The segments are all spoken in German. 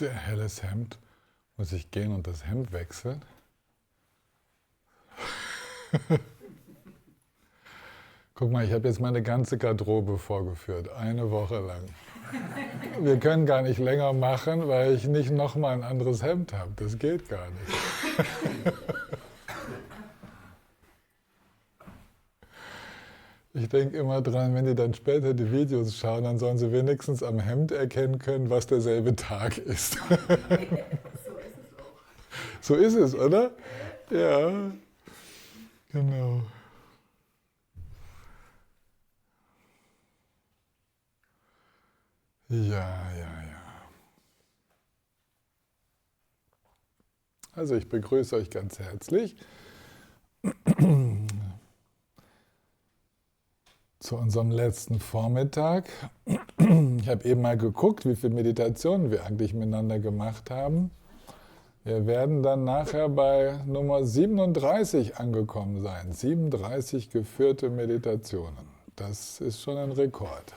sehr helles Hemd. Muss ich gehen und das Hemd wechseln? Guck mal, ich habe jetzt meine ganze Garderobe vorgeführt, eine Woche lang. Wir können gar nicht länger machen, weil ich nicht nochmal ein anderes Hemd habe. Das geht gar nicht. Ich denke immer dran, wenn die dann später die Videos schauen, dann sollen sie wenigstens am Hemd erkennen können, was derselbe Tag ist. So ist es auch. So ist es, oder? Ja, genau. Ja. Also ich begrüße euch ganz herzlich zu unserem letzten Vormittag. Ich habe eben mal geguckt, wie viele Meditationen wir eigentlich miteinander gemacht haben. Wir werden dann nachher bei Nummer 37 angekommen sein. 37 geführte Meditationen. Das ist schon ein Rekord.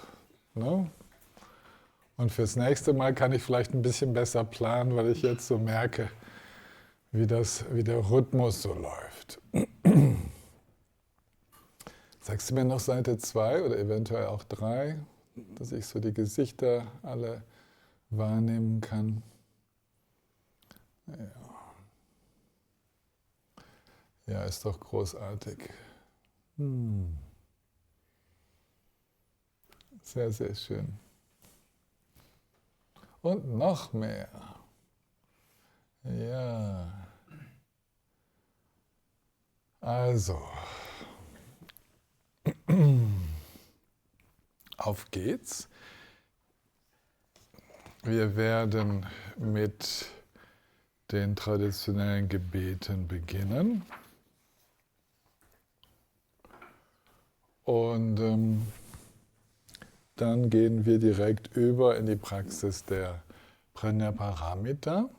Ne? Und fürs nächste Mal kann ich vielleicht ein bisschen besser planen, weil ich jetzt so merke, wie der Rhythmus so läuft. Sagst du mir noch Seite 2 oder eventuell auch 3, dass ich so die Gesichter alle wahrnehmen kann? Ja, ist doch großartig. Sehr, sehr schön. Und noch mehr. Ja. Also, auf geht's. Wir werden mit den traditionellen Gebeten beginnen. Und dann gehen wir direkt über in die Praxis der Prajnaparamita.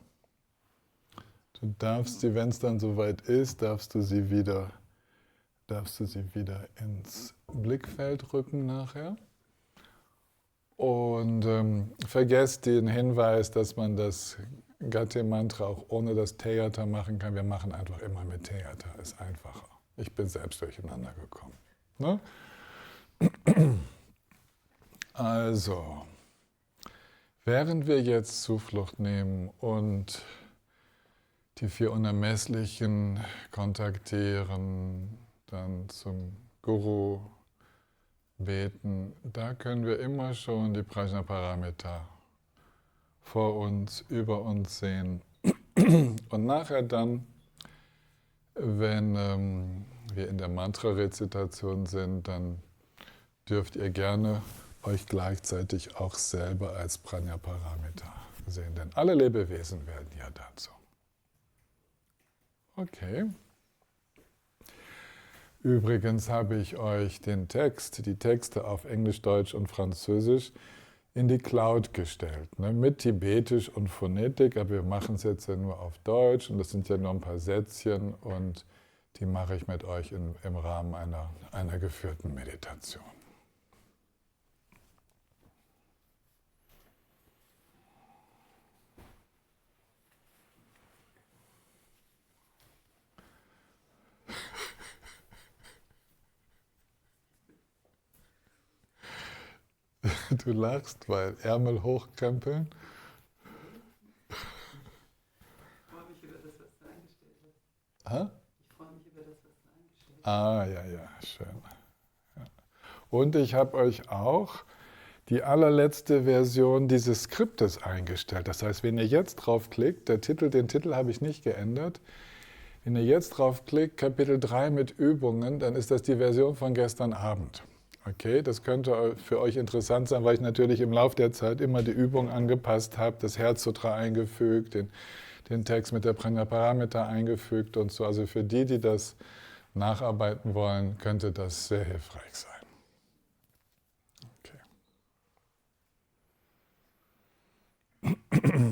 Du darfst sie, wenn es dann soweit ist, darfst du sie wieder ins Blickfeld rücken nachher. Und vergesst den Hinweis, dass man das Gate-Mantra auch ohne das Theata machen kann. Wir machen einfach immer mit Theata, ist einfacher. Ich bin selbst durcheinander gekommen. Ne? Also, während wir jetzt Zuflucht nehmen und die 4 Unermesslichen kontaktieren, dann zum Guru beten, da können wir immer schon die Prajnaparamita vor uns, über uns sehen. Und nachher dann, wenn wir in der Mantra-Rezitation sind, dann dürft ihr gerne euch gleichzeitig auch selber als Prajnaparamita sehen, denn alle Lebewesen werden ja dazu. Okay. Übrigens habe ich euch die Texte auf Englisch, Deutsch und Französisch in die Cloud gestellt, ne, mit Tibetisch und Phonetik, aber wir machen es jetzt ja nur auf Deutsch und das sind ja nur ein paar Sätzchen und die mache ich mit euch im Rahmen einer geführten Meditation. Du lachst, weil Ärmel hochkrempeln. Ich freue mich über das, was du eingestellt hast. Ha? Ich freue mich über das, was du eingestellt hast. Ja, schön. Ja. Und ich habe euch auch die allerletzte Version dieses Skriptes eingestellt. Das heißt, wenn ihr jetzt draufklickt, den Titel habe ich nicht geändert, wenn ihr jetzt draufklickt, Kapitel 3 mit Übungen, dann ist das die Version von gestern Abend. Okay, das könnte für euch interessant sein, weil ich natürlich im Laufe der Zeit immer die Übung angepasst habe, das Herzsutra eingefügt, den Text mit der Prajnaparamita eingefügt und so. Also für die das nacharbeiten wollen, könnte das sehr hilfreich sein. Okay.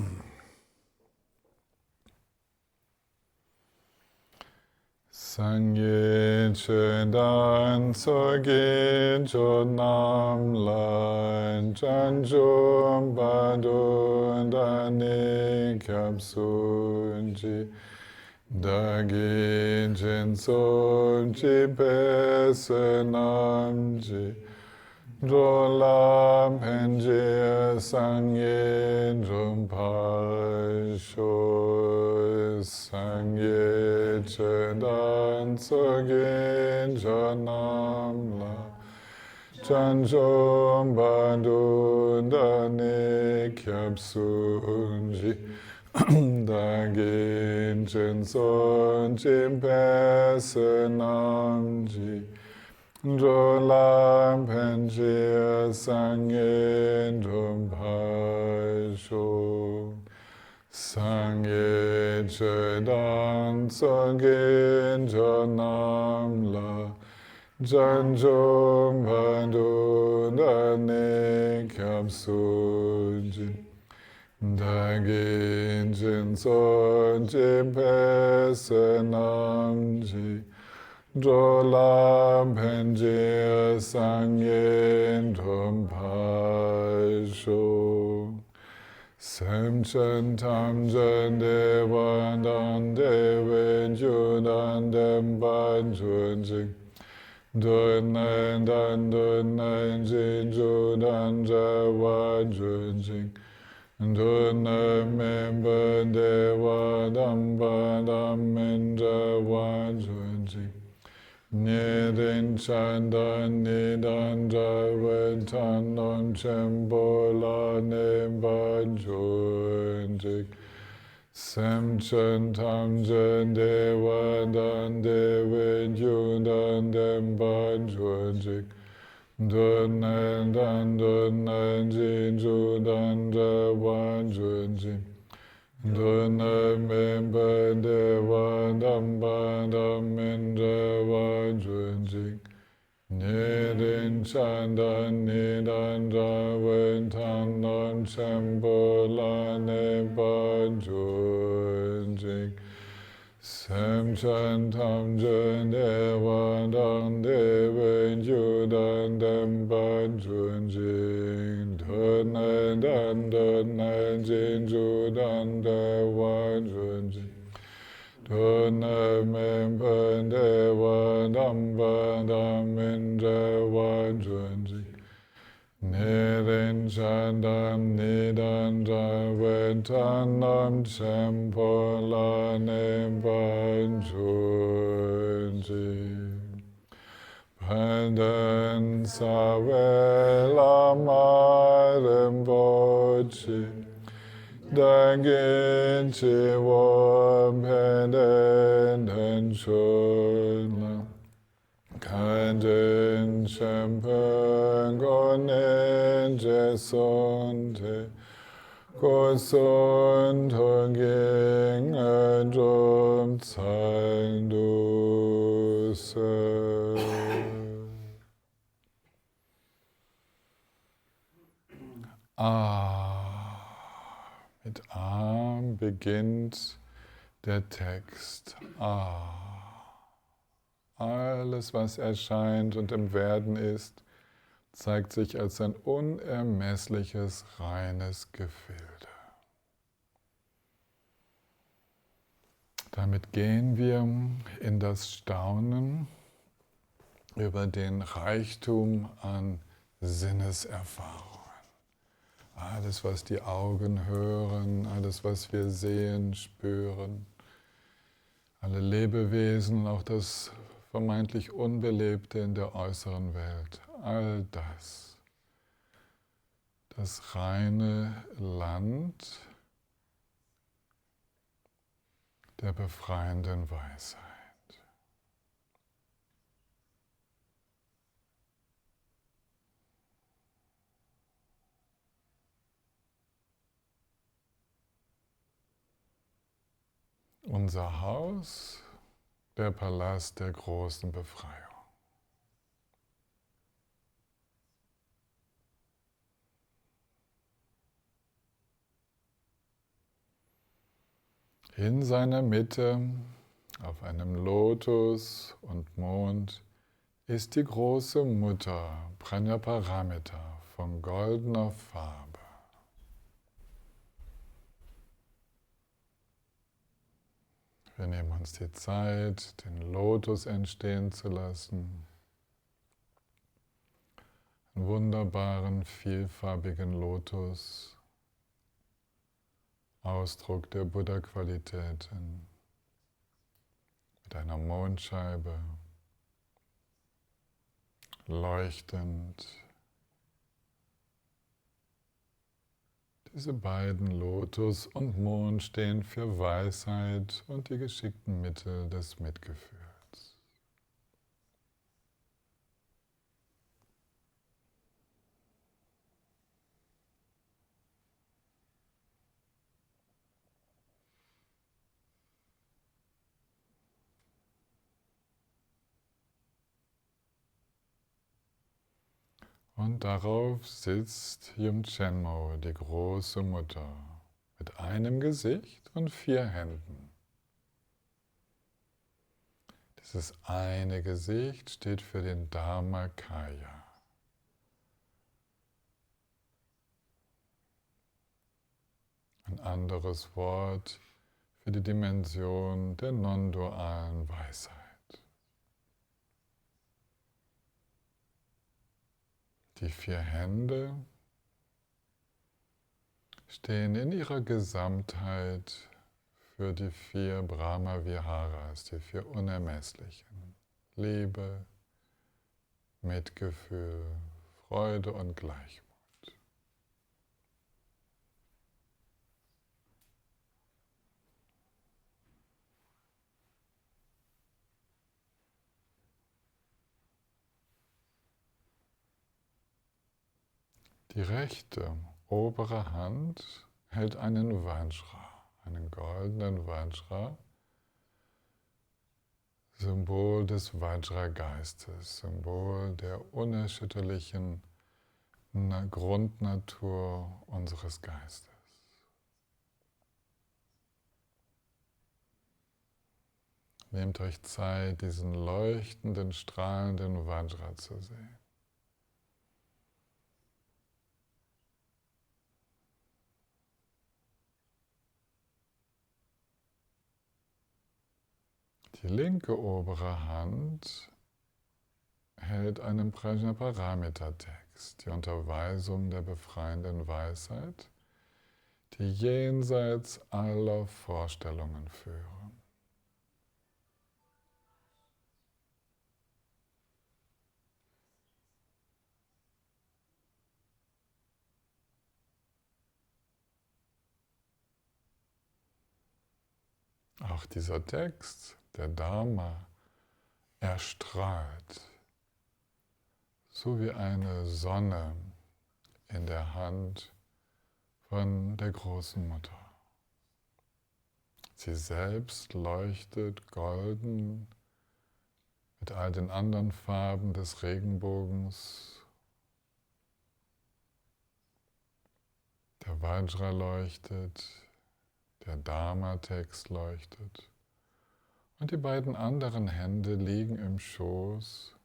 Sangye chedan soge chonam lan chanchum padun dani kyapsunji dagi jinsun chi pesenamji Jolam penje sangye jumpai sho sangye chedan soge janam la chanchom bandun dani kyapsunji dagin chinson chimpesenamji Jolam penjir sangye jumpai sho sangye chedan sangye janam la janjom bandun dani kyapsuji dagin jinson chimpesenamji Jolam penjir sangye jumpai sho Semchen tamjen devan dan deven judan demban junjik Dunnen dan dunnen jin judan jawa junjik Dunnen memben devan damban dammen jawa junjik Nidin chandan nidan javan tanon chembola nemban junjik Semchen tamjen devan dan devin judan demban junjik Dunnen dan dunnen jin judan javan junjik Dunnen memben devan damban dammen javan junjik Nidin chandan nidan javan tanon chembola nemban junjik Semchen tamjen devan dan devin judan demban junjik Dunnen dan dunnen jin judan devan junjik Dunnen memben devan damban dammen javan junjik Nidin chandan nidan javan tanon chembola nemban junjik Pandan savela marem bochi Dagin chivom penden den shula Kanjen shempen gonen jesonte Koson toging adrom zanduse Mit A beginnt der Text. Alles, was erscheint und im Werden ist, zeigt sich als ein unermessliches, reines Gefilde. Damit gehen wir in das Staunen über den Reichtum an Sinneserfahrungen. Alles, was die Augen hören, alles, was wir sehen, spüren, alle Lebewesen, auch das vermeintlich Unbelebte in der äußeren Welt, all das, das reine Land der befreienden Weisheit. Unser Haus, der Palast der großen Befreiung. In seiner Mitte Auf einem Lotus und Mond ist die große Mutter Prajnaparamita von goldener Farbe. Wir nehmen uns die Zeit, den Lotus entstehen zu lassen. Einen wunderbaren, vielfarbigen Lotus, Ausdruck der Buddha-Qualitäten, mit einer Mondscheibe, leuchtend. Diese beiden, Lotus und Mond, stehen für Weisheit und die geschickten Mittel des Mitgefühls. Und darauf sitzt Yum Chenmo, die große Mutter, mit einem Gesicht und 4 Händen. Dieses eine Gesicht steht für den Dharmakaya. Ein anderes Wort für die Dimension der non-dualen Weisheit. Die 4 Hände stehen in ihrer Gesamtheit für die 4 Brahma-Viharas, die 4 Unermesslichen. Liebe, Mitgefühl, Freude und Gleichmut. Die rechte obere Hand hält einen Vajra, einen goldenen Vajra, Symbol des Vajra-Geistes, Symbol der unerschütterlichen Grundnatur unseres Geistes. Nehmt euch Zeit, diesen leuchtenden, strahlenden Vajra zu sehen. Die linke obere Hand hält einen Prajnaparamita-Text, die Unterweisung der befreienden Weisheit, die jenseits aller Vorstellungen führen. Auch dieser Text, der Dharma, erstrahlt, so wie eine Sonne in der Hand von der großen Mutter. Sie selbst leuchtet golden mit all den anderen Farben des Regenbogens. Der Vajra leuchtet, der Dharma-Text leuchtet und die beiden anderen Hände liegen im Schoß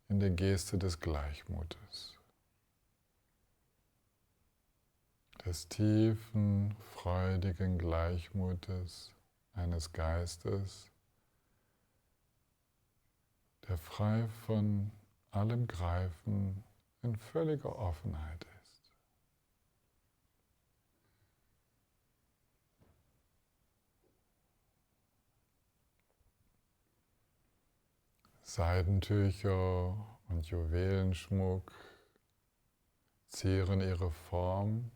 in der Geste des Gleichmutes, des tiefen, freudigen Gleichmutes eines Geistes, der frei von allem Greifen in völliger Offenheit ist. Seidentücher und Juwelenschmuck zieren ihre Form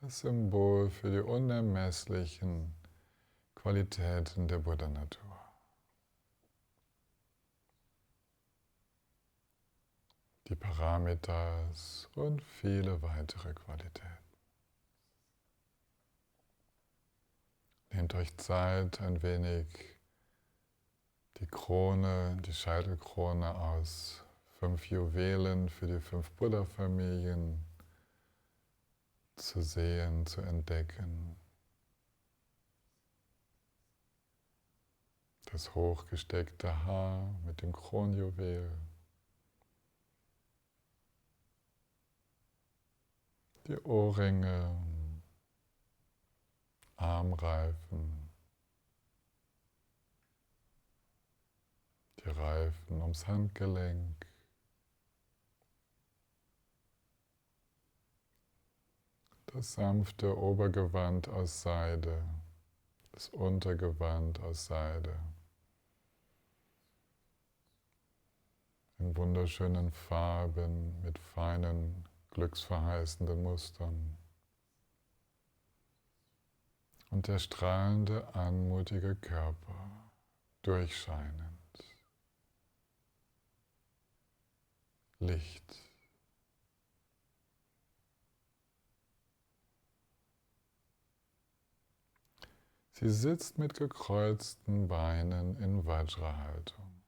als Symbol für die unermesslichen Qualitäten der Buddha-Natur. Die Paramitas und viele weitere Qualitäten. Nehmt euch Zeit, ein wenig die Krone, die Scheitelkrone aus 5 Juwelen für die 5 Buddha-Familien zu sehen, zu entdecken. das hochgesteckte Haar mit dem Kronjuwel, die Ohrringe, Armreifen, die Reifen ums Handgelenk, das sanfte Obergewand aus Seide, das Untergewand aus Seide, in wunderschönen Farben mit feinen, glücksverheißenden Mustern. Und der strahlende, anmutige Körper, durchscheinend, Licht. Sie sitzt mit gekreuzten Beinen in Vajra-Haltung.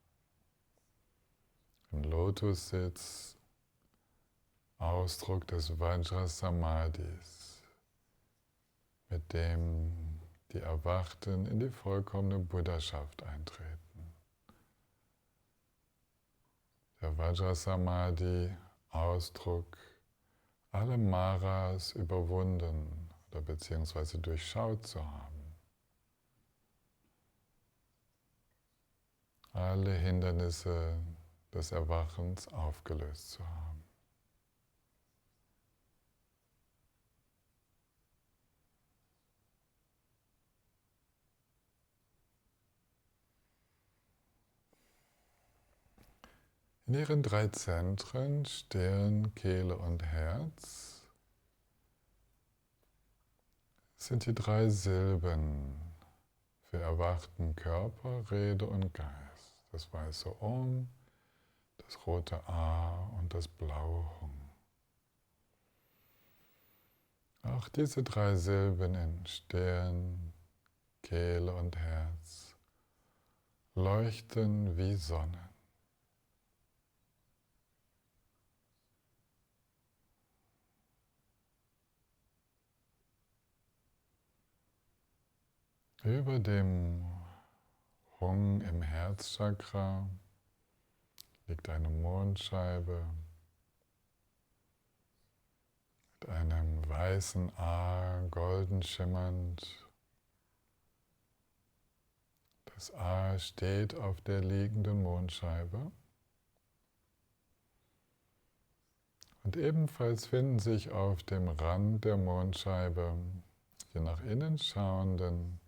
Im Lotussitz, Ausdruck des Vajra-Samadhis, mit dem die Erwachten in die vollkommene Buddhaschaft eintreten. Der Vajra-Samadhi, Ausdruck, alle Maras überwunden oder beziehungsweise durchschaut zu haben. Alle Hindernisse des Erwachens aufgelöst zu haben. In ihren 3 Zentren, Stirn, Kehle und Herz, sind die 3 Silben für erwachten Körper, Rede und Geist. Das weiße Om, das rote A und das blaue Hum. Auch diese 3 Silben in Stirn, Kehle und Herz leuchten wie Sonne. Über dem Hung im Herzchakra liegt eine Mondscheibe mit einem weißen A, golden schimmernd. Das A steht auf der liegenden Mondscheibe. Und ebenfalls finden sich auf dem Rand der Mondscheibe die nach innen schauenden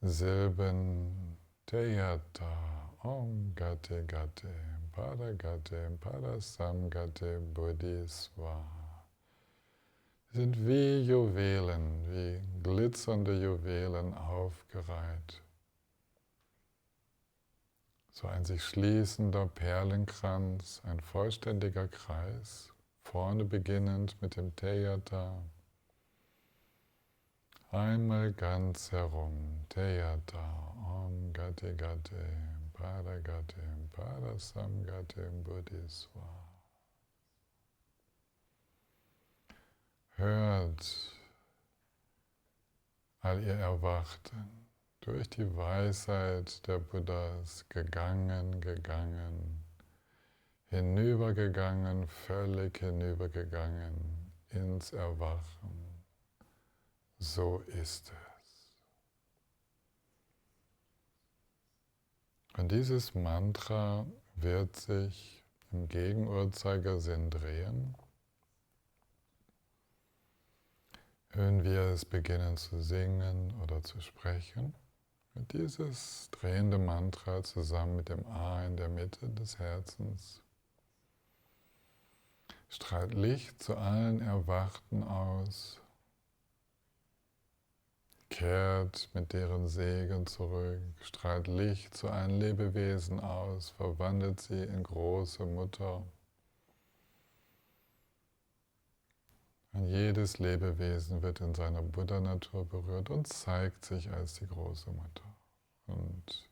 Silben Teyata, Om Gate Gate, Pada Gate, Pada Sam Gate, Bodhisvaha. Sie sind wie Juwelen, wie glitzernde Juwelen aufgereiht. So ein sich schließender Perlenkranz, ein vollständiger Kreis, vorne beginnend mit dem Teyata. Einmal ganz herum, Teyata, Om Gate Gate, Pada Gate, Pada Sam Gate, Bodhisvaha. Hört all ihr Erwachten, durch die Weisheit der Buddhas gegangen, hinübergegangen, völlig hinübergegangen ins Erwachen. So ist es. Und dieses Mantra wird sich im Gegenuhrzeigersinn drehen. Wenn wir es beginnen zu singen oder zu sprechen, wird dieses drehende Mantra zusammen mit dem A in der Mitte des Herzens strahlt Licht zu allen Erwachten aus, kehrt mit deren Segen zurück, strahlt Licht zu allen Lebewesen aus, verwandelt sie in große Mutter. Und jedes Lebewesen wird in seiner Buddha-Natur berührt und zeigt sich als die große Mutter. Und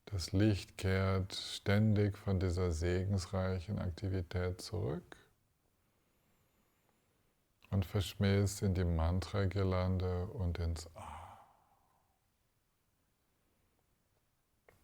das Licht kehrt ständig von dieser segensreichen Aktivität zurück und verschmilzt in die Mantra-Girlande und ins A.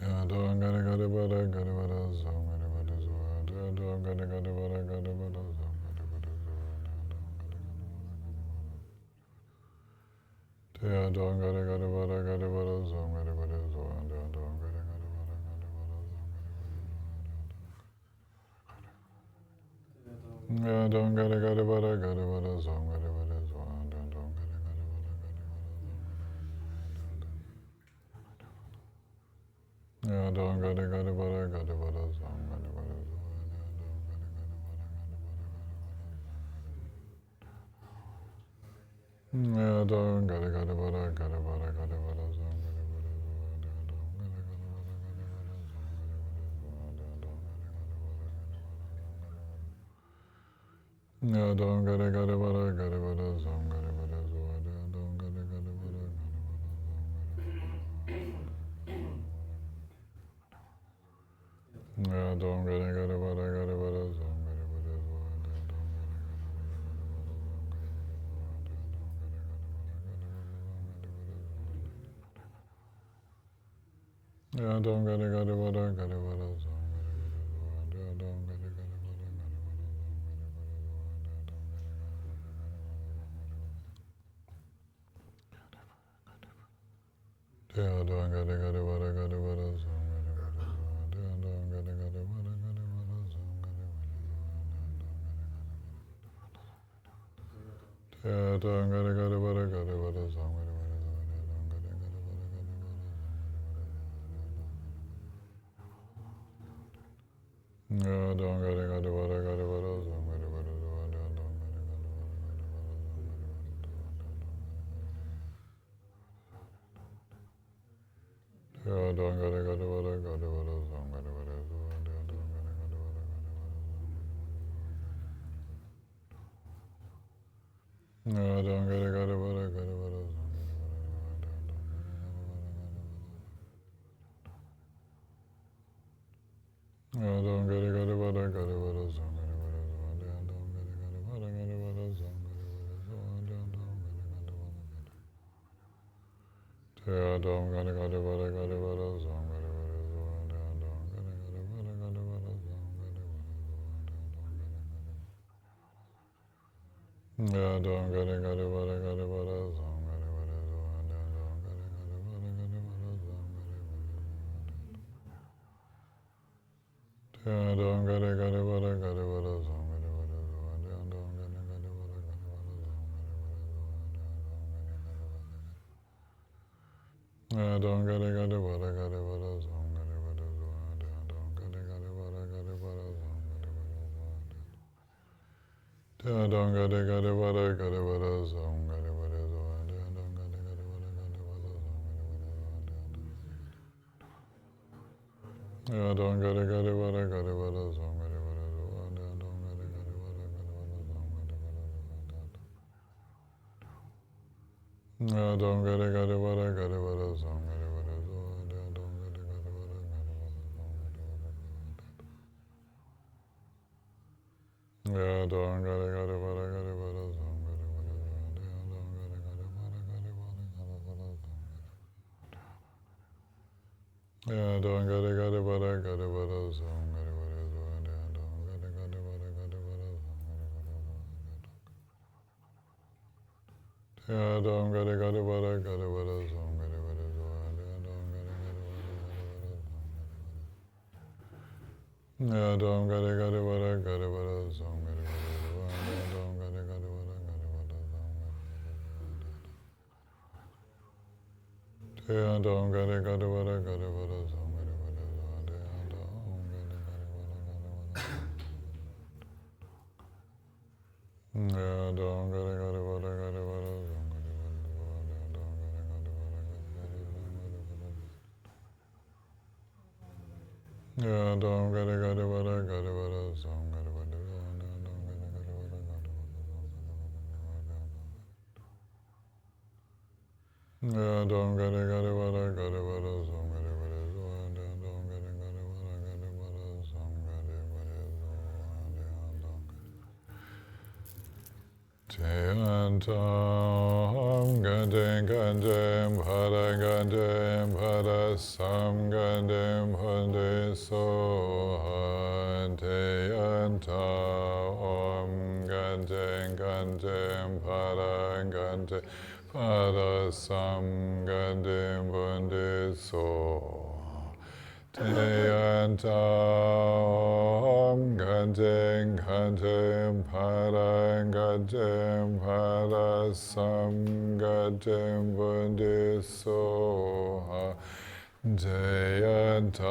Ja, Gantam gadem para samga Gandim Hundi Sohan Teyanta Om Gandim Gandim Paran Gandim Parasam Gandim Hundi Sohan Teyanta Om Gandim Gandim Paran Gandim Parasam Gandim Hundi Sohan Jayanta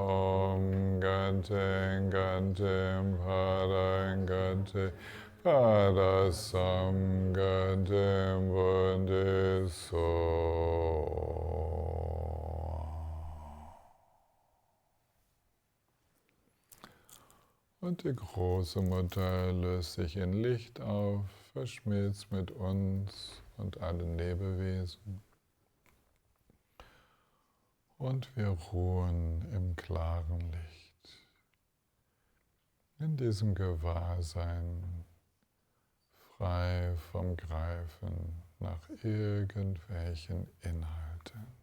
Om Gantim Gantim Parang Gantim Parasam Gantim Bundiso. Und die große Mutter löst sich in Licht auf, verschmilzt mit uns und allen Lebewesen. Und wir ruhen im klaren Licht, in diesem Gewahrsein, frei vom Greifen nach irgendwelchen Inhalten.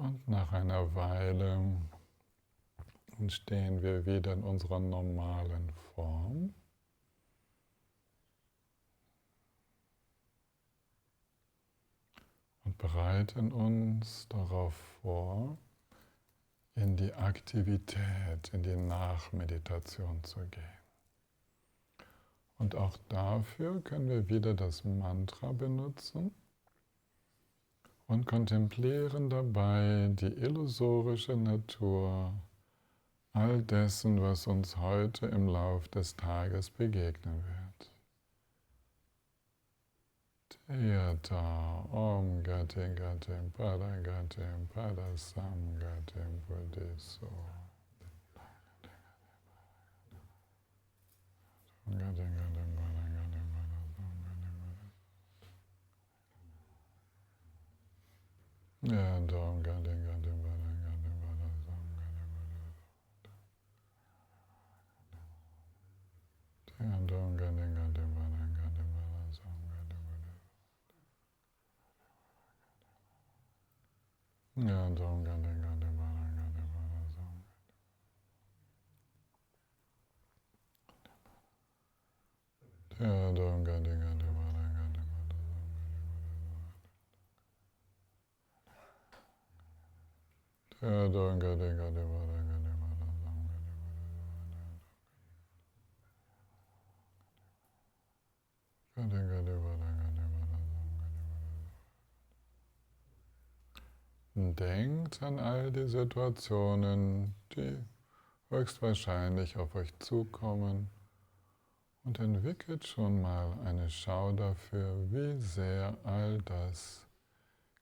Und nach einer Weile stehen wir wieder in unserer normalen Form. Und bereiten uns darauf vor, in die Aktivität, in die Nachmeditation zu gehen. Und auch dafür können wir wieder das Mantra benutzen und kontemplieren dabei die illusorische Natur all dessen, was uns heute im Lauf des Tages begegnen wird. Yata Om Gatim Gatim Pada Gatim Pada Sam Gatim Buddhiso. Gatim Gatim Pada Gatim Pada Sam Gatim Buddhiso. Yata Om Gatim Gatim Pada Gatim Pada Sam Gatim Buddhiso. Yata Om Gatim Gatim Pada Gatim Pada Sam Gatim Buddhiso. Ja, darum kann ich gerade sagen. Ja, darum kann ich gerade ja, darum kann ich gerade Denkt an all die Situationen, die höchstwahrscheinlich auf euch zukommen und entwickelt schon mal eine Schau dafür, wie sehr all das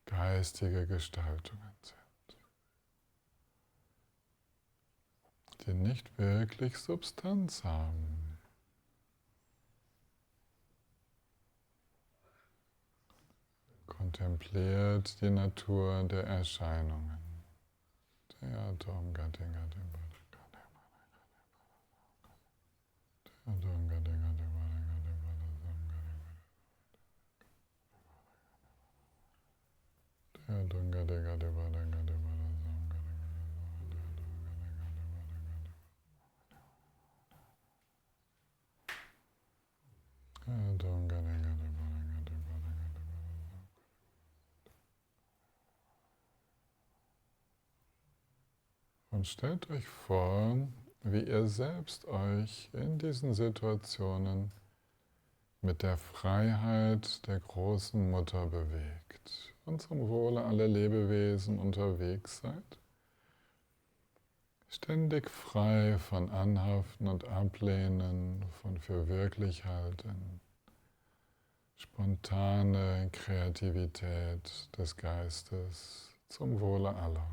geistige Gestaltungen sind, die nicht wirklich Substanz haben. Kontempliert die Natur der Erscheinungen. Und stellt euch vor, wie ihr selbst euch in diesen Situationen mit der Freiheit der großen Mutter bewegt und zum Wohle aller Lebewesen unterwegs seid. Ständig frei von Anhaften und Ablehnen, von für wirklich halten. Spontane Kreativität des Geistes zum Wohle aller.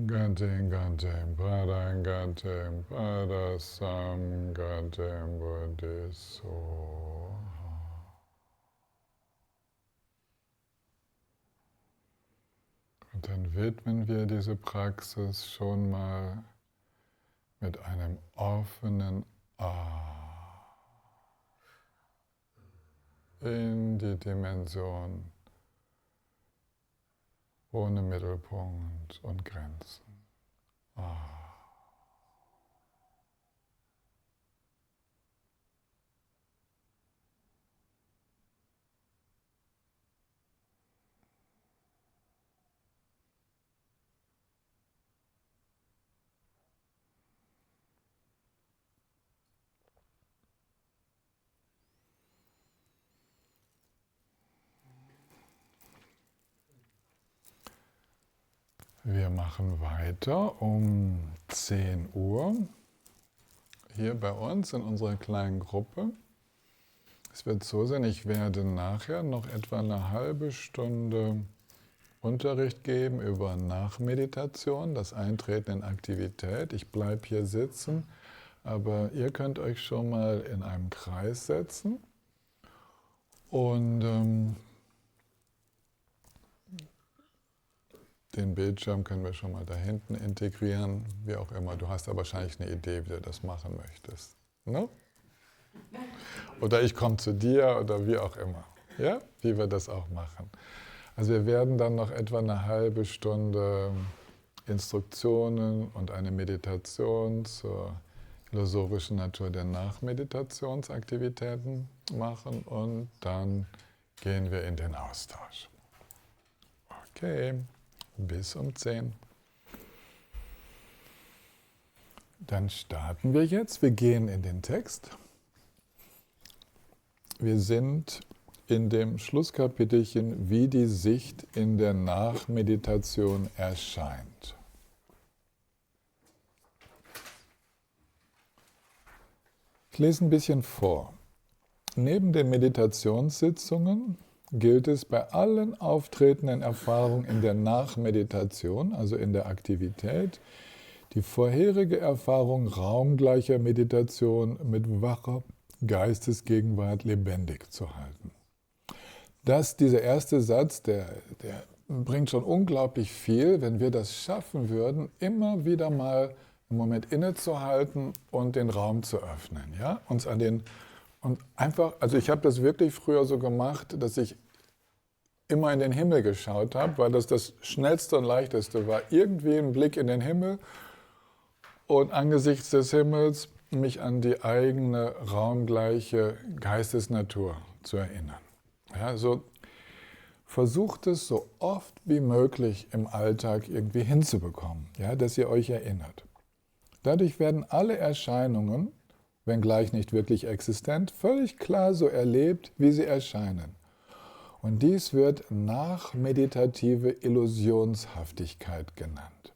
Gantem, gantem, padam, gantem, padasam, gantem, buddhiso. Und dann widmen wir diese Praxis schon mal mit einem offenen Ah in die Dimension ohne Mittelpunkt und Grenzen. Ah. Wir machen weiter um 10 Uhr hier bei uns in unserer kleinen Gruppe. Es wird so sein, ich werde nachher noch etwa eine halbe Stunde Unterricht geben über Nachmeditation, das Eintreten in Aktivität. Ich bleibe hier sitzen, aber ihr könnt euch schon mal in einem Kreis setzen und den Bildschirm können wir schon mal da hinten integrieren, wie auch immer. Du hast ja wahrscheinlich eine Idee, wie du das machen möchtest. Ne? Oder ich komme zu dir oder wie auch immer. Ja? Wie wir das auch machen. Also wir werden dann noch etwa eine halbe Stunde Instruktionen und eine Meditation zur illusorischen Natur der Nachmeditationsaktivitäten machen und dann gehen wir in den Austausch. Okay. Bis um 10. Dann starten wir jetzt. Wir gehen in den Text. Wir sind in dem Schlusskapitelchen, wie die Sicht in der Nachmeditation erscheint. Ich lese ein bisschen vor. Neben den Meditationssitzungen gilt es bei allen auftretenden Erfahrungen in der Nachmeditation, also in der Aktivität, die vorherige Erfahrung raumgleicher Meditation mit wacher Geistesgegenwart lebendig zu halten. Dieser erste Satz, der bringt schon unglaublich viel, wenn wir das schaffen würden, immer wieder mal einen Moment innezuhalten und den Raum zu öffnen, ja? Uns an den Und einfach, also ich habe das wirklich früher so gemacht, dass ich immer in den Himmel geschaut habe, weil das Schnellste und Leichteste war. Irgendwie ein Blick in den Himmel und angesichts des Himmels mich an die eigene raumgleiche Geistesnatur zu erinnern. Ja, so versucht es so oft wie möglich im Alltag irgendwie hinzubekommen, ja, dass ihr euch erinnert. Dadurch werden alle Erscheinungen, wenngleich nicht wirklich existent, völlig klar so erlebt, wie sie erscheinen. Und dies wird nachmeditative Illusionshaftigkeit genannt.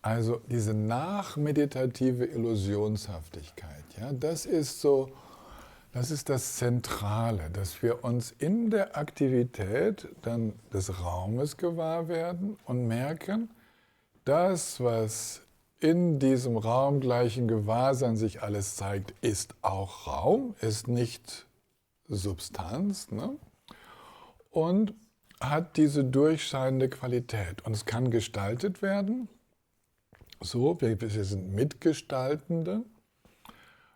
Also diese nachmeditative Illusionshaftigkeit, ja, das ist das Zentrale, dass wir uns in der Aktivität dann des Raumes gewahr werden und merken, das, was in diesem raumgleichen Gewahrsein sich alles zeigt, ist auch Raum, ist nicht Substanz, ne? Und hat diese durchscheinende Qualität. Und es kann gestaltet werden, so, wir sind Mitgestaltende,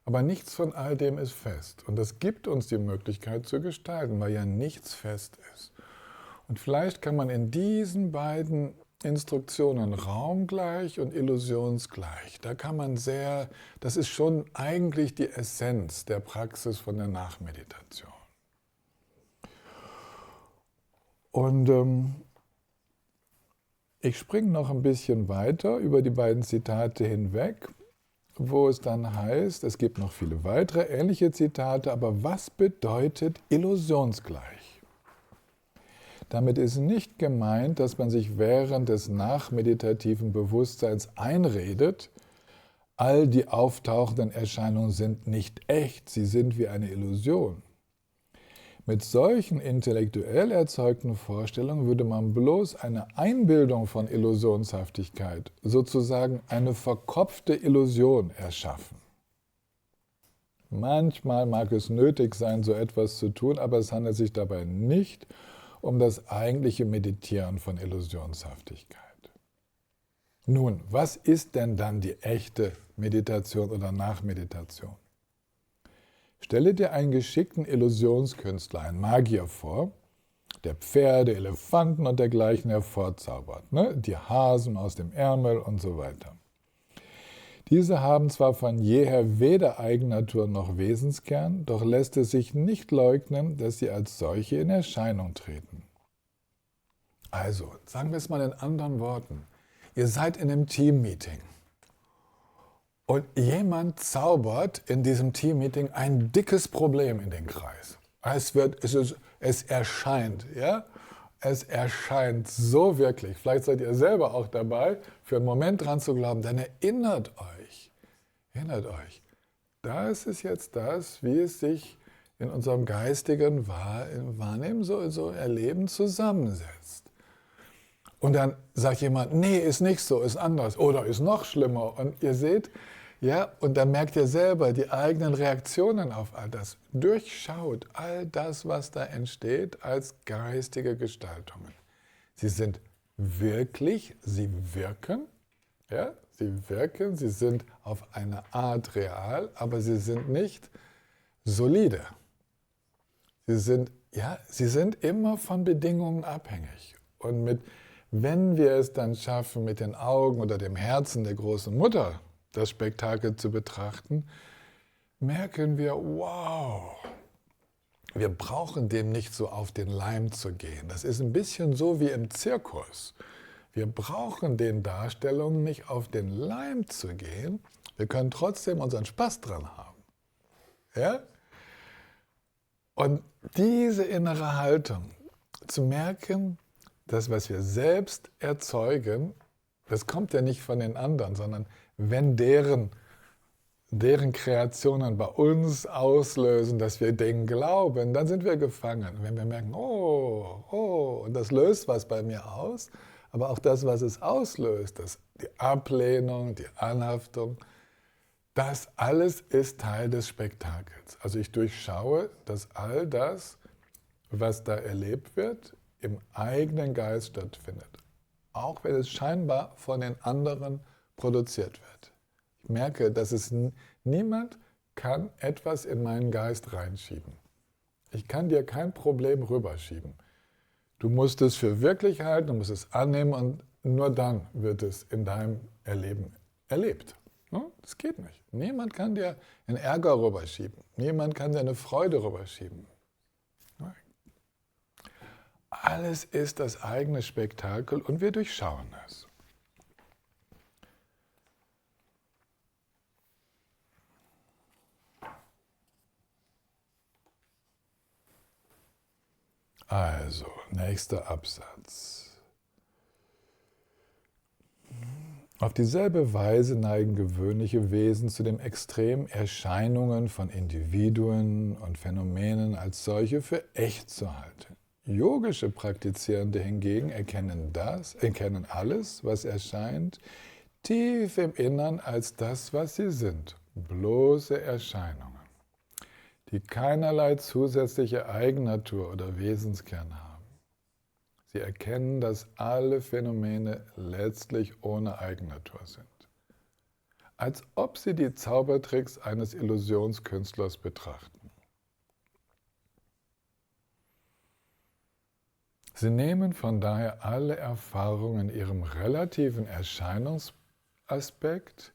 aber nichts von all dem ist fest. Und das gibt uns die Möglichkeit zu gestalten, weil ja nichts fest ist. Und vielleicht kann man in diesen beiden Instruktionen raumgleich und illusionsgleich, da kann man das ist schon eigentlich die Essenz der Praxis von der Nachmeditation. Und ich springe noch ein bisschen weiter über die beiden Zitate hinweg, wo es dann heißt, es gibt noch viele weitere ähnliche Zitate, aber was bedeutet illusionsgleich? Damit ist nicht gemeint, dass man sich während des nachmeditativen Bewusstseins einredet, all die auftauchenden Erscheinungen sind nicht echt, sie sind wie eine Illusion. Mit solchen intellektuell erzeugten Vorstellungen würde man bloß eine Einbildung von Illusionshaftigkeit, sozusagen eine verkopfte Illusion erschaffen. Manchmal mag es nötig sein, so etwas zu tun, aber es handelt sich dabei nicht um das eigentliche Meditieren von Illusionshaftigkeit. Nun, was ist denn dann die echte Meditation oder Nachmeditation? Stelle dir einen geschickten Illusionskünstler, einen Magier vor, der Pferde, Elefanten und dergleichen hervorzaubert. Ne? Die Hasen aus dem Ärmel und so weiter. Diese haben zwar von jeher weder Eigennatur noch Wesenskern, doch lässt es sich nicht leugnen, dass sie als solche in Erscheinung treten. Also, sagen wir es mal in anderen Worten. Ihr seid in einem Teammeeting und jemand zaubert in diesem Teammeeting ein dickes Problem in den Kreis. Es erscheint, ja? Es erscheint so wirklich. Vielleicht seid ihr selber auch dabei, für einen Moment dran zu glauben, dann erinnert euch, das ist jetzt das, wie es sich in unserem geistigen Wahrnehmen, so Erleben zusammensetzt. Und dann sagt jemand, nee, ist nicht so, ist anders oder ist noch schlimmer. Und ihr seht, ja, und dann merkt ihr selber die eigenen Reaktionen auf all das. Durchschaut all das, was da entsteht, als geistige Gestaltungen. Sie sind wirklich, sie wirken, ja, sie sind auf eine Art real, aber sie sind nicht solide. Sie sind immer von Bedingungen abhängig. Und wenn wir es dann schaffen, mit den Augen oder dem Herzen der großen Mutter das Spektakel zu betrachten, merken wir, wow, wir brauchen dem nicht so auf den Leim zu gehen. Das ist ein bisschen so wie im Zirkus. Wir brauchen den Darstellungen nicht auf den Leim zu gehen. Wir können trotzdem unseren Spaß dran haben. Ja? Und diese innere Haltung, zu merken, das, was wir selbst erzeugen, das kommt ja nicht von den anderen, sondern wenn deren Kreationen bei uns auslösen, dass wir denen glauben, dann sind wir gefangen. Wenn wir merken, und das löst was bei mir aus, aber auch das, was es auslöst, die Ablehnung, die Anhaftung, das alles ist Teil des Spektakels. Also ich durchschaue, dass all das, was da erlebt wird, im eigenen Geist stattfindet. Auch wenn es scheinbar von den anderen produziert wird. Ich merke, dass niemand kann etwas in meinen Geist reinschieben. Ich kann dir kein Problem rüberschieben. Du musst es für wirklich halten, du musst es annehmen und nur dann wird es in deinem Erleben erlebt. Das geht nicht. Niemand kann dir einen Ärger rüberschieben. Niemand kann dir eine Freude rüberschieben. Alles ist das eigene Spektakel und wir durchschauen es. Also, nächster Absatz. Auf dieselbe Weise neigen gewöhnliche Wesen zu dem Extrem, Erscheinungen von Individuen und Phänomenen als solche für echt zu halten. Yogische Praktizierende hingegen erkennen alles, was erscheint, tief im Innern als das, was sie sind, bloße Erscheinungen, die keinerlei zusätzliche Eigennatur oder Wesenskern haben. Sie erkennen, dass alle Phänomene letztlich ohne Eigennatur sind. Als ob sie die Zaubertricks eines Illusionskünstlers betrachten. Sie nehmen von daher alle Erfahrungen in ihrem relativen Erscheinungsaspekt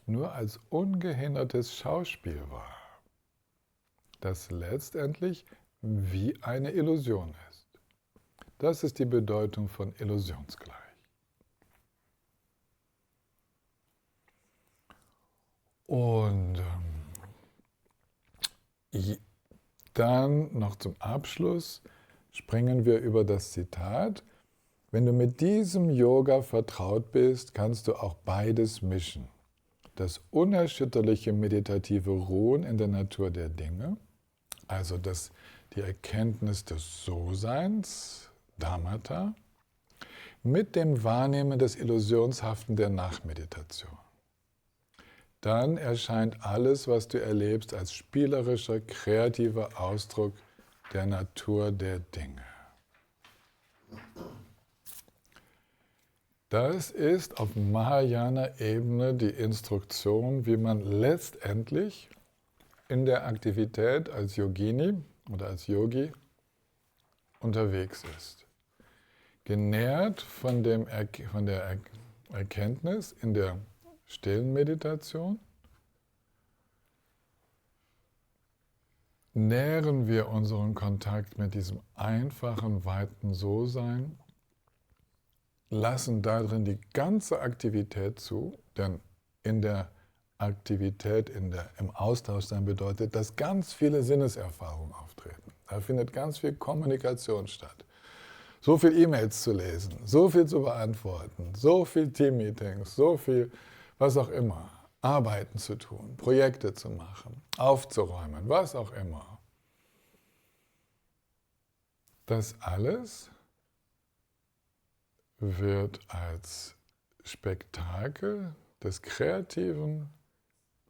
nur als ungehindertes Schauspiel wahr, das letztendlich wie eine Illusion ist. Das ist die Bedeutung von illusionsgleich. Und dann noch zum Abschluss springen wir über das Zitat. Wenn du mit diesem Yoga vertraut bist, kannst du auch beides mischen. Das unerschütterliche meditative Ruhen in der Natur der Dinge, also die Erkenntnis des So-Seins, Dharmata, mit dem Wahrnehmen des Illusionshaften der Nachmeditation. Dann erscheint alles, was du erlebst, als spielerischer, kreativer Ausdruck der Natur der Dinge. Das ist auf Mahayana-Ebene die Instruktion, wie man letztendlich in der Aktivität als Yogini oder als Yogi unterwegs ist. Genährt von der Erkenntnis in der stillen Meditation, nähren wir unseren Kontakt mit diesem einfachen, weiten So-Sein, lassen darin die ganze Aktivität zu, denn in der Aktivität, im Austausch sein bedeutet, dass ganz viele Sinneserfahrungen auftreten. Da findet ganz viel Kommunikation statt. So viel E-Mails zu lesen, so viel zu beantworten, so viel Team-Meetings, so viel was auch immer. Arbeiten zu tun, Projekte zu machen, aufzuräumen, was auch immer. Das alles wird als Spektakel des kreativen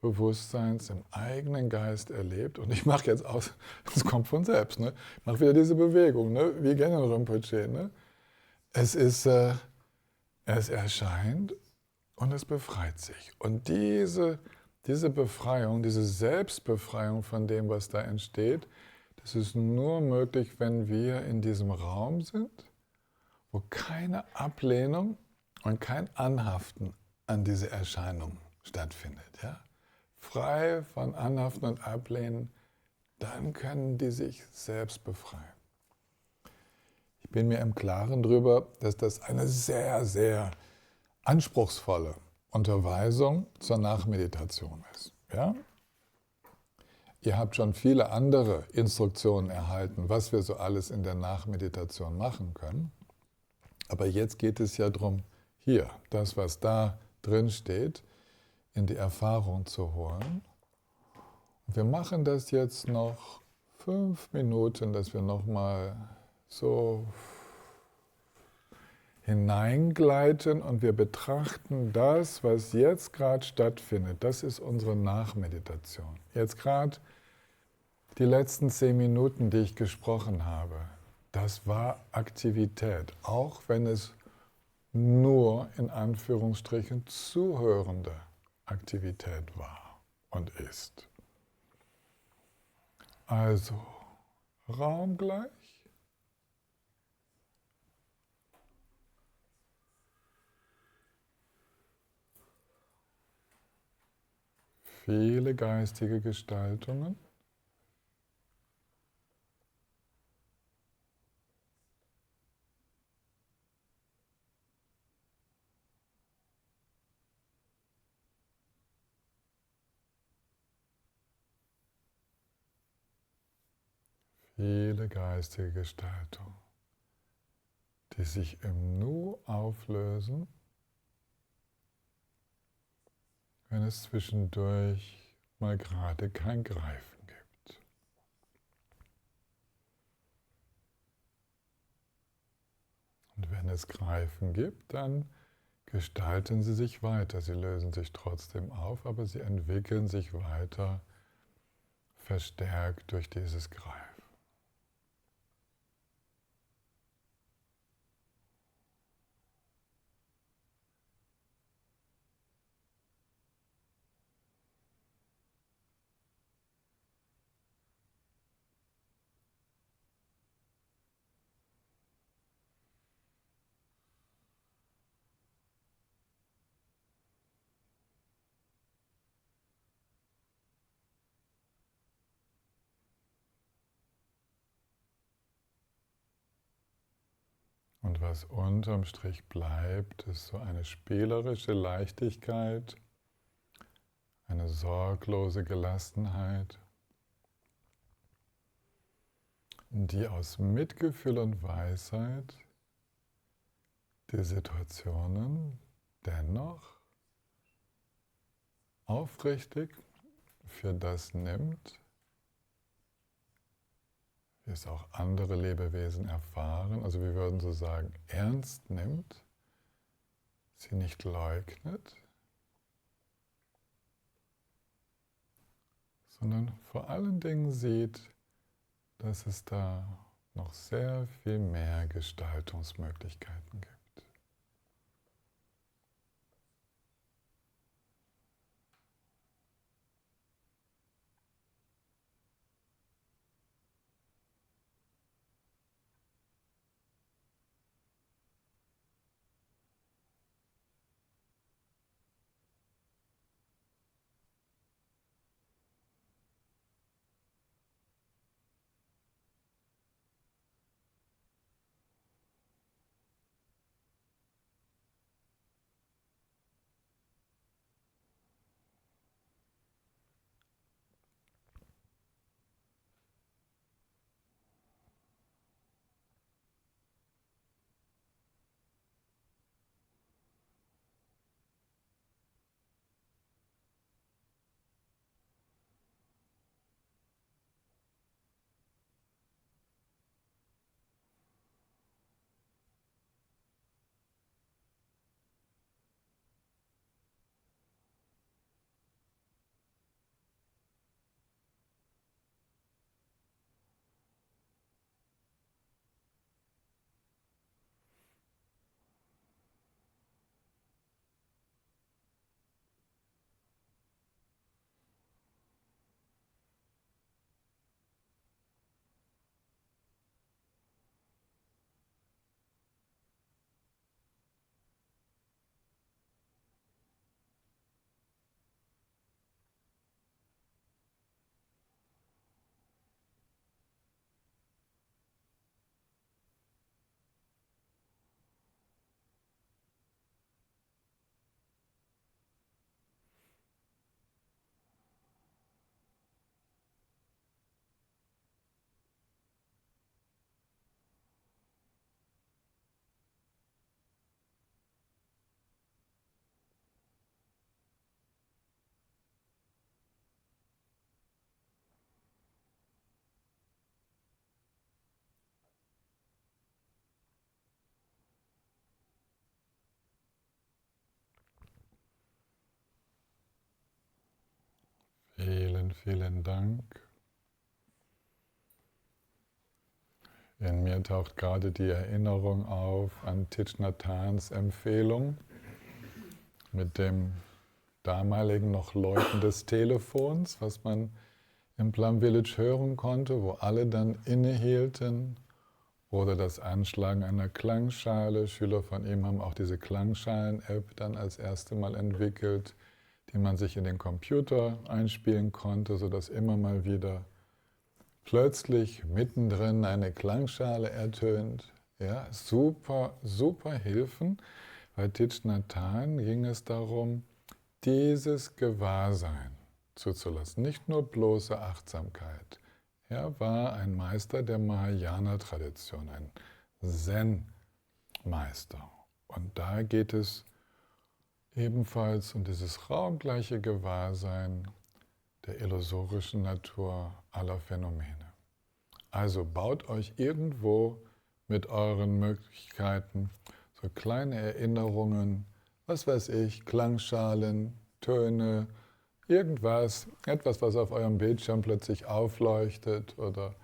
Bewusstseins im eigenen Geist erlebt. Und ich mache jetzt aus, das kommt von selbst, ne? Ich mache wieder diese Bewegung, ne? Wie Genren Rinpoche. Ne? Es erscheint und es befreit sich. Und diese Befreiung, diese Selbstbefreiung von dem, was da entsteht, das ist nur möglich, wenn wir in diesem Raum sind, wo keine Ablehnung und kein Anhaften an diese Erscheinung stattfindet. Ja? Frei von Anhaften und Ablehnen, dann können die sich selbst befreien. Ich bin mir im Klaren darüber, dass das eine sehr, sehr anspruchsvolle Unterweisung zur Nachmeditation ist. Ja? Ihr habt schon viele andere Instruktionen erhalten, was wir so alles in der Nachmeditation machen können. Aber jetzt geht es ja darum, hier, das, was da drin steht, in die Erfahrung zu holen. Und wir machen das jetzt noch 5 Minuten, dass wir nochmal so hineingleiten und wir betrachten das, was jetzt gerade stattfindet. Das ist unsere Nachmeditation. Jetzt gerade die letzten 10 Minuten, die ich gesprochen habe, das war Aktivität, auch wenn es nur in Anführungsstrichen zuhörende Aktivität war und ist. Also, Raum gleich. Viele geistige Gestaltungen. Viele geistige Gestaltungen, die sich im Nu auflösen, wenn es zwischendurch mal gerade kein Greifen gibt. Und wenn es Greifen gibt, dann gestalten sie sich weiter. Sie lösen sich trotzdem auf, aber sie entwickeln sich weiter, verstärkt durch dieses Greifen. Und was unterm Strich bleibt, ist so eine spielerische Leichtigkeit, eine sorglose Gelassenheit, die aus Mitgefühl und Weisheit die Situationen dennoch aufrichtig für das nimmt, wie es auch andere Lebewesen erfahren, also wir würden so sagen, ernst nimmt, sie nicht leugnet, sondern vor allen Dingen sieht, dass es da noch sehr viel mehr Gestaltungsmöglichkeiten gibt. vielen Dank. In mir taucht gerade die Erinnerung auf an Thich Nhat Hanhs Empfehlung mit dem damaligen noch Läuten des Telefons, was man im Plum Village hören konnte, wo alle dann innehielten, oder das Anschlagen einer Klangschale. Schüler von ihm haben auch diese Klangschalen-App dann als erste Mal entwickelt, die man sich in den Computer einspielen konnte, sodass immer mal wieder plötzlich mittendrin eine Klangschale ertönt. Ja, super, super Hilfen. Bei Thich Nhat Hanh ging es darum, dieses Gewahrsein zuzulassen, nicht nur bloße Achtsamkeit. Er war ein Meister der Mahayana-Tradition, ein Zen-Meister. Und da geht es ebenfalls um dieses raumgleiche Gewahrsein der illusorischen Natur aller Phänomene. Also baut euch irgendwo mit euren Möglichkeiten so kleine Erinnerungen, was weiß ich, Klangschalen, Töne, irgendwas, etwas, was auf eurem Bildschirm plötzlich aufleuchtet oder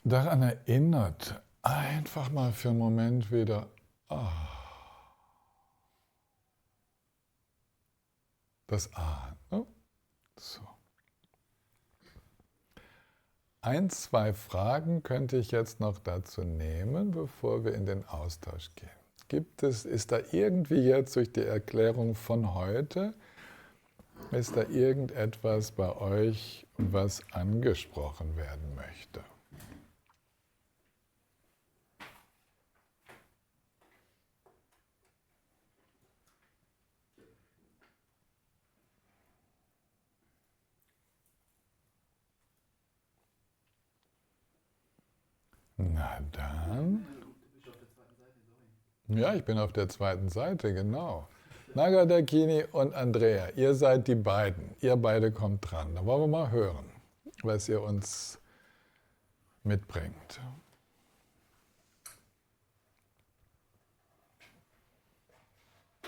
daran erinnert, einfach mal für einen Moment wieder, das A. Ne? So. 1, 2 Fragen könnte ich jetzt noch dazu nehmen, bevor wir in den Austausch gehen. Ist da irgendwie jetzt durch die Erklärung von heute, ist da irgendetwas bei euch, was angesprochen werden möchte? Na dann. Ja, ich bin auf der zweiten Seite, genau. Nagadakini und Andrea, ihr seid die beiden. Ihr beide kommt dran. Da wollen wir mal hören, was ihr uns mitbringt.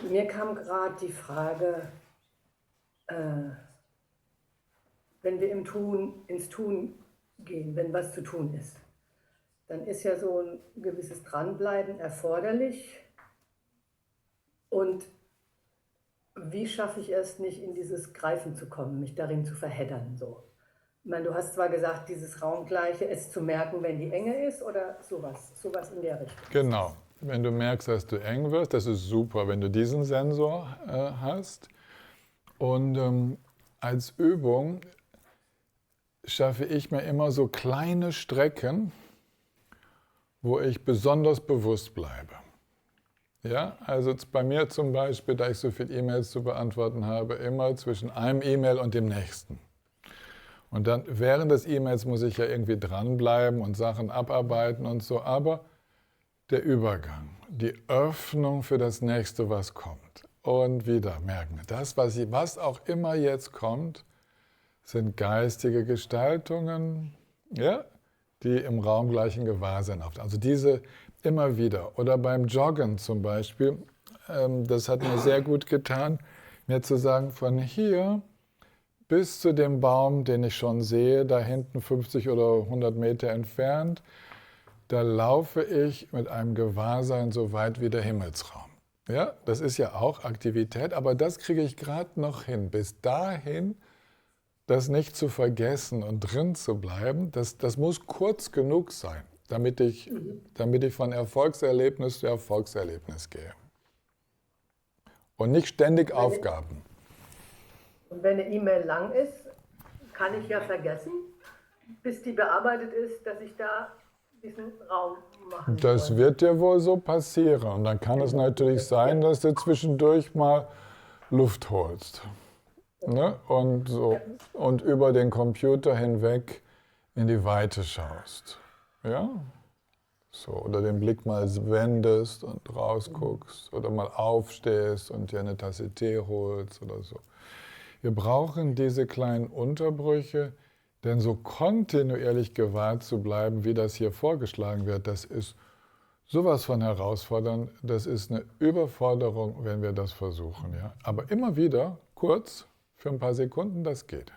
Mir kam gerade die Frage, wenn wir ins Tun gehen, wenn was zu tun ist, dann ist ja so ein gewisses Dranbleiben erforderlich. Und wie schaffe ich es nicht, in dieses Greifen zu kommen, mich darin zu verheddern? So. Ich meine, du hast zwar gesagt, dieses Raumgleiche, es zu merken, wenn die Enge ist, oder sowas in der Richtung. Genau. Wenn du merkst, dass du eng wirst, das ist super, wenn du diesen Sensor hast. Und als Übung schaffe ich mir immer so kleine Strecken, wo ich besonders bewusst bleibe. Ja, also bei mir zum Beispiel, da ich so viele E-Mails zu beantworten habe, immer zwischen einem E-Mail und dem nächsten. Und dann während des E-Mails muss ich ja irgendwie dranbleiben und Sachen abarbeiten und so, aber der Übergang, die Öffnung für das Nächste, was kommt. Und wieder merken, das, was auch immer jetzt kommt, sind geistige Gestaltungen, ja, die im raumgleichen Gewahrsein auftauchen. Also diese immer wieder. Oder beim Joggen zum Beispiel, das hat mir sehr gut getan, mir zu sagen, von hier bis zu dem Baum, den ich schon sehe, da hinten 50 oder 100 Meter entfernt, da laufe ich mit einem Gewahrsein so weit wie der Himmelsraum. Ja, das ist ja auch Aktivität, aber das kriege ich gerade noch hin. Bis dahin, das nicht zu vergessen und drin zu bleiben, das muss kurz genug sein, damit ich von Erfolgserlebnis zu Erfolgserlebnis gehe. Und nicht ständig Aufgaben. Und wenn eine E-Mail lang ist, kann ich ja vergessen, bis die bearbeitet ist, dass ich da diesen Raum machen soll. Das wird dir wohl so passieren. Und dann kann es natürlich sein, dass du zwischendurch mal Luft holst. Ne? Und, so. Und über den Computer hinweg in die Weite schaust. Ja? So. Oder den Blick mal wendest und rausguckst. Oder mal aufstehst und dir eine Tasse Tee holst oder so. Wir brauchen diese kleinen Unterbrüche, denn so kontinuierlich gewahrt zu bleiben, wie das hier vorgeschlagen wird, das ist sowas von herausfordernd, das ist eine Überforderung, wenn wir das versuchen. Ja? Aber immer wieder, kurz, Für ein paar Sekunden, das geht.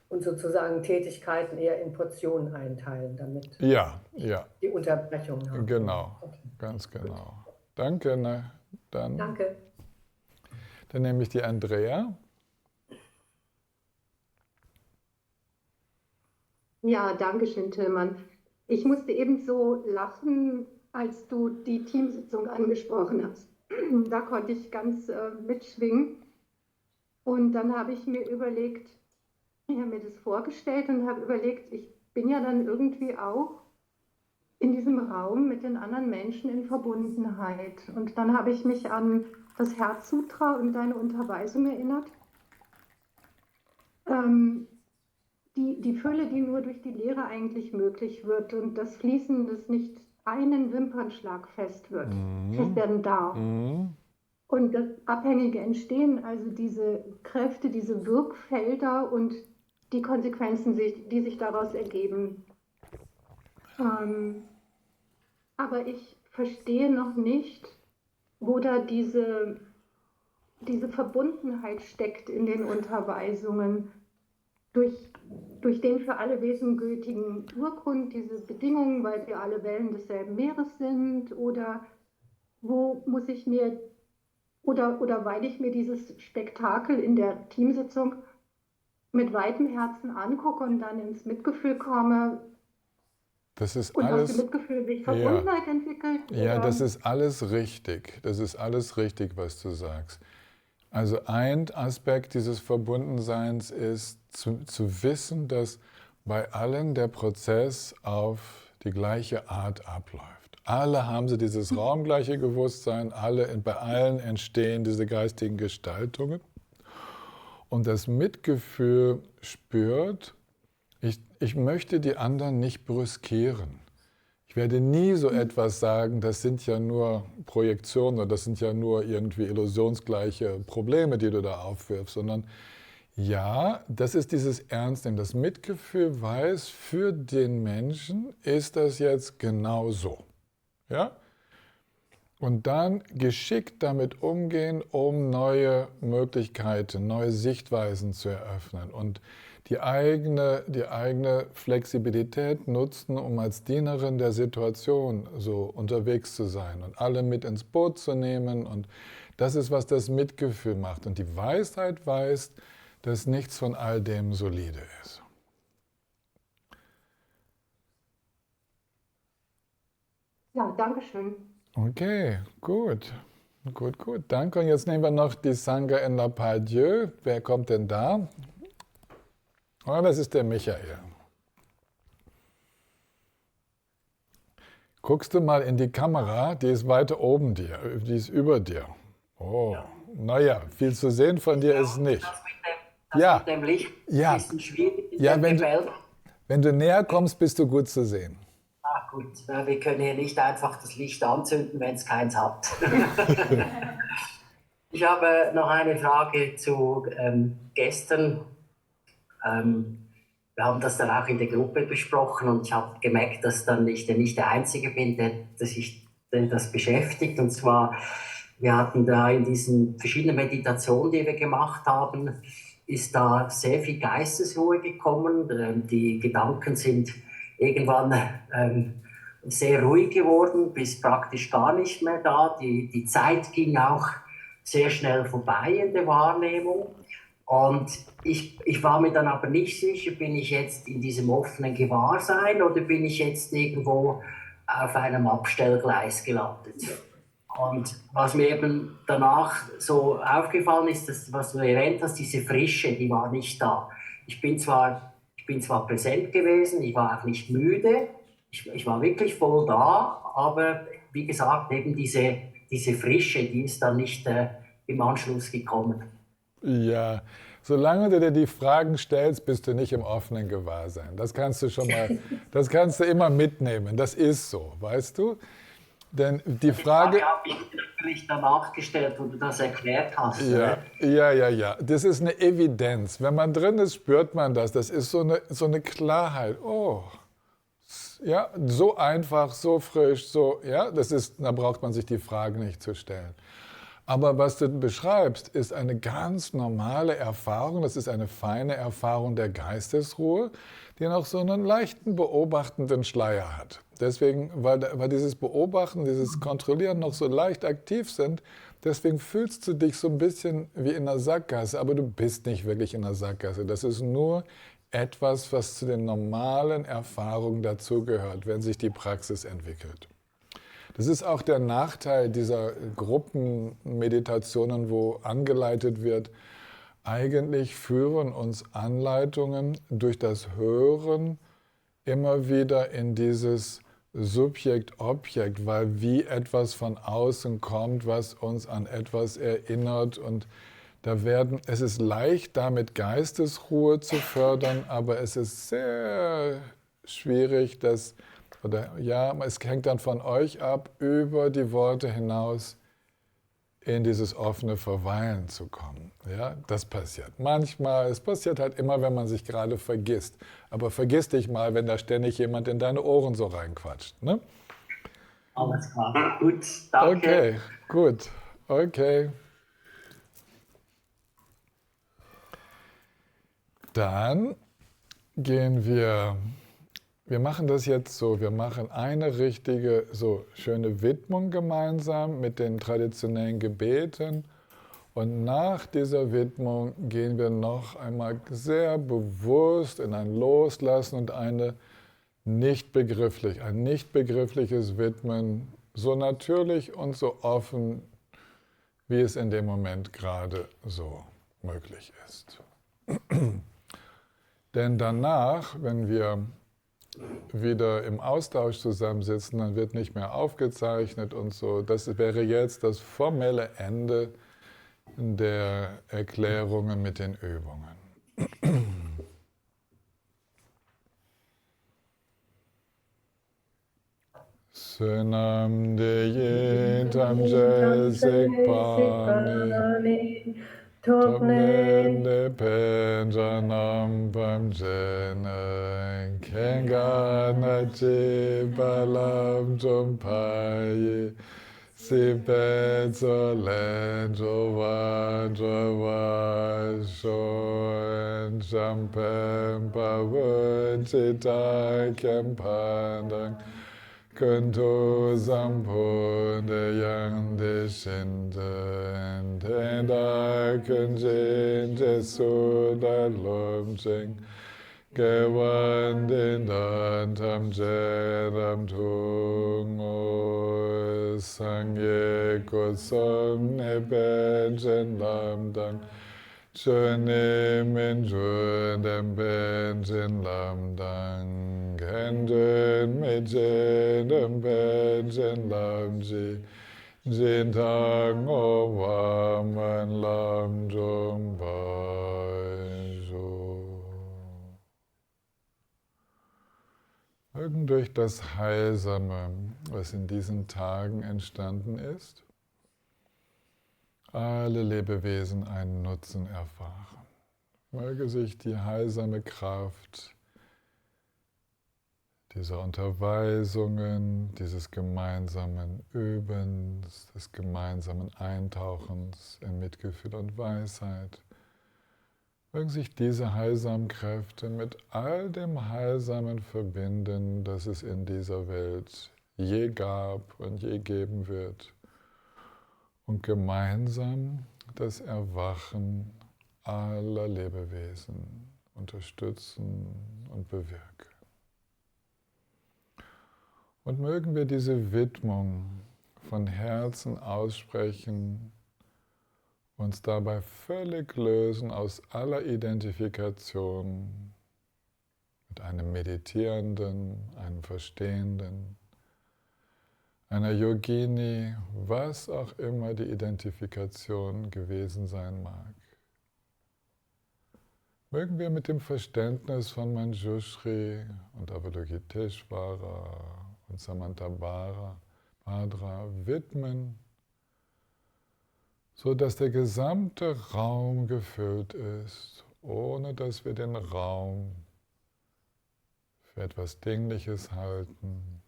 Und sozusagen Tätigkeiten eher in Portionen einteilen, damit Ja, die Unterbrechung haben. genau, Okay. ganz genau. Danke, dann Danke. nehme ich die Andrea. Ja, danke schön, Tillmann. Ich musste eben so lachen, als du die Teamsitzung angesprochen hast. Da konnte ich ganz mitschwingen. Und dann habe ich mir überlegt, ich habe mir das vorgestellt und habe überlegt, ich bin ja dann irgendwie auch in diesem Raum mit den anderen Menschen in Verbundenheit. Und dann habe ich mich an das Herzsutra und deine Unterweisung erinnert. Die Fülle, die nur durch die Lehre eigentlich möglich wird und das Fließen, das nicht einen Wimpernschlag fest werden darf. Und das abhängige Entstehen, also diese Kräfte, diese Wirkfelder und die Konsequenzen, die sich daraus ergeben. Aber ich verstehe noch nicht, wo da diese Verbundenheit steckt in den Unterweisungen. Durch den für alle Wesen gültigen Urgrund, diese Bedingungen, weil wir alle Wellen desselben Meeres sind, oder wo muss ich mir, oder weil ich mir dieses Spektakel in der Teamsitzung mit weitem Herzen angucke und dann ins Mitgefühl komme, Das ist und alles, aus dem Mitgefühl sich Verbundenheit entwickelt? ja, oder? das ist alles richtig. Das ist alles richtig, was du sagst. Also ein Aspekt dieses Verbundenseins ist zu wissen, dass bei allen der Prozess auf die gleiche Art abläuft. Alle haben sie dieses raumgleiche Bewusstsein, bei allen entstehen diese geistigen Gestaltungen. Und das Mitgefühl spürt, ich möchte die anderen nicht brüskieren. Ich werde nie so etwas sagen, das sind ja nur Projektionen oder das sind ja nur irgendwie illusionsgleiche Probleme, die du da aufwirfst, sondern ja, das ist dieses Ernstnehmen. Das Mitgefühl weiß, für den Menschen ist das jetzt genau so. Ja? Und dann geschickt damit umgehen, um neue Möglichkeiten, neue Sichtweisen zu eröffnen und die eigene Flexibilität nutzen, um als Dienerin der Situation so unterwegs zu sein und alle mit ins Boot zu nehmen. Und das ist, was das Mitgefühl macht. Und die Weisheit weiß, dass nichts von all dem solide ist. Ja, danke schön. Okay, gut. Gut. Danke. Und jetzt nehmen wir noch die Sangha in La Part-Dieu. Wer kommt denn da? Oh, das ist der Michael. Guckst du mal in die Kamera, die ist weiter oben dir, die ist über dir. Oh, naja, viel zu sehen von dir ist nicht. Das mit dem Licht Ja. ist ein bisschen schwierig. Ja, wenn du näher kommst, bist du gut zu sehen. Ah, gut, wir können hier nicht einfach das Licht anzünden, wenn es keins hat. Ich habe noch eine Frage zu gestern. Wir haben das dann auch in der Gruppe besprochen und ich habe gemerkt, dass dann ich nicht der Einzige bin, der sich das beschäftigt. Und zwar, wir hatten da in diesen verschiedenen Meditationen, die wir gemacht haben, ist da sehr viel Geistesruhe gekommen. Die Gedanken sind irgendwann sehr ruhig geworden, bis praktisch gar nicht mehr da. Die Zeit ging auch sehr schnell vorbei in der Wahrnehmung. Und ich war mir dann aber nicht sicher, bin ich jetzt in diesem offenen Gewahrsein oder bin ich jetzt irgendwo auf einem Abstellgleis gelandet. Und was mir eben danach so aufgefallen ist, dass, was du erwähnt hast, diese Frische, die war nicht da. Ich bin zwar präsent gewesen, ich war auch nicht müde, ich war wirklich voll da, aber wie gesagt, eben diese Frische, die ist dann nicht im Anschluss gekommen. Ja, solange du dir die Fragen stellst, bist du nicht im offenen Gewahrsein. Das kannst du das kannst du immer mitnehmen. Das ist so, weißt du? Denn die Frage habe ich natürlich danach gestellt, wo du das erklärt hast. Ja. Das ist eine Evidenz. Wenn man drin ist, spürt man das. Das ist so eine Klarheit. Oh, ja, so einfach, so frisch, so, ja, da braucht man sich die Frage nicht zu stellen. Aber was du beschreibst, ist eine ganz normale Erfahrung, das ist eine feine Erfahrung der Geistesruhe, die noch so einen leichten beobachtenden Schleier hat. Deswegen, weil dieses Beobachten, dieses Kontrollieren noch so leicht aktiv sind, deswegen fühlst du dich so ein bisschen wie in einer Sackgasse, aber du bist nicht wirklich in einer Sackgasse. Das ist nur etwas, was zu den normalen Erfahrungen dazugehört, wenn sich die Praxis entwickelt. Das ist auch der Nachteil dieser Gruppenmeditationen, wo angeleitet wird. Eigentlich führen uns Anleitungen durch das Hören immer wieder in dieses Subjekt-Objekt, weil wie etwas von außen kommt, was uns an etwas erinnert. Und es ist leicht, damit Geistesruhe zu fördern, aber es ist sehr schwierig, es hängt dann von euch ab, über die Worte hinaus in dieses offene Verweilen zu kommen. Ja, das passiert manchmal, es passiert halt immer, wenn man sich gerade vergisst. Aber vergiss dich mal, wenn da ständig jemand in deine Ohren so reinquatscht. Ne? Alles klar, gut, danke. Okay, gut, okay. Dann gehen wir machen das jetzt so, wir machen eine richtige, so schöne Widmung gemeinsam mit den traditionellen Gebeten und nach dieser Widmung gehen wir noch einmal sehr bewusst in ein Loslassen und ein nicht begriffliches Widmen, so natürlich und so offen, wie es in dem Moment gerade so möglich ist. Denn danach, wenn wir wieder im Austausch zusammensitzen, dann wird nicht mehr aufgezeichnet und so. Das wäre jetzt das formelle Ende der Erklärungen mit den Übungen. Sunam de tam jesik pani Topnen de penjanam pam jena Kengana balam jompaye Sipetso lenjo vajwa shoen Champem pavunchita kempandang Kunto Sampunde Yang de Shinten Tenda Kunjin Jesu Da Lomching Gewan Den Dan Tam Jeram Tung O Sangye Kusum Ne Benjen Lam Dang Chöne Min Chön Dem Benjen Lam Dang Gendön mit jedem Benjen Lam Ji Jin Tang O Waman Lam Jung Bai Ju. Mögen durch das Heilsame, was in diesen Tagen entstanden ist, alle Lebewesen einen Nutzen erfahren. Möge sich die heilsame Kraft dieser Unterweisungen, dieses gemeinsamen Übens, des gemeinsamen Eintauchens in Mitgefühl und Weisheit, mögen sich diese heilsamen Kräfte mit all dem Heilsamen verbinden, das es in dieser Welt je gab und je geben wird, und gemeinsam das Erwachen aller Lebewesen unterstützen und bewirken. Und mögen wir diese Widmung von Herzen aussprechen, uns dabei völlig lösen aus aller Identifikation mit einem Meditierenden, einem Verstehenden, einer Yogini, was auch immer die Identifikation gewesen sein mag. Mögen wir mit dem Verständnis von Manjushri und Avalokiteshvara und Samantabhadra widmen, so dass der gesamte Raum gefüllt ist, ohne dass wir den Raum für etwas Dingliches halten,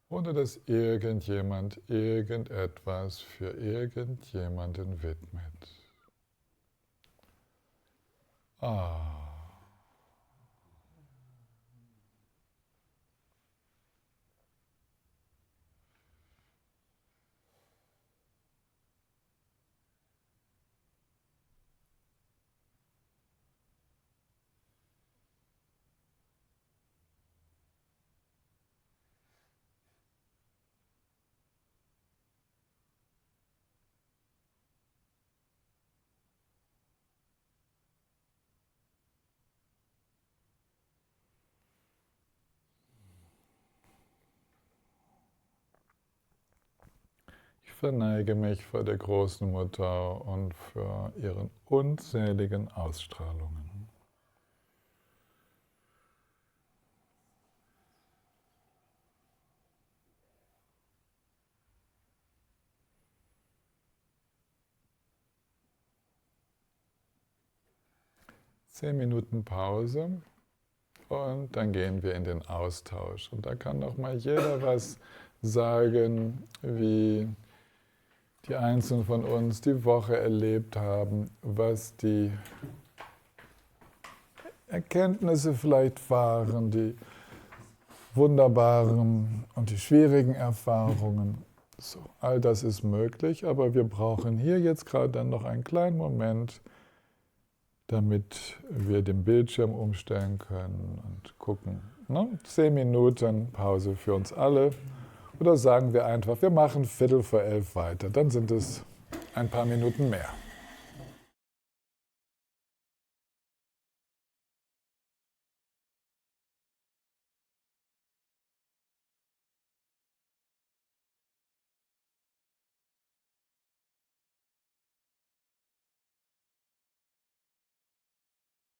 ohne dass irgendjemand irgendetwas für irgendjemanden widmet. Ah. Ich verneige mich vor der großen Mutter und für ihren unzähligen Ausstrahlungen. Zehn Minuten Pause und dann gehen wir in den Austausch. Und da kann noch mal jeder was sagen, wie die Einzelnen von uns die Woche erlebt haben, was die Erkenntnisse vielleicht waren, die wunderbaren und die schwierigen Erfahrungen. So, all das ist möglich, aber wir brauchen hier jetzt gerade dann noch einen kleinen Moment, damit wir den Bildschirm umstellen können und gucken. 10 Minuten Pause für uns alle. Oder sagen wir einfach, wir machen 11:15 weiter. Dann sind es ein paar Minuten mehr.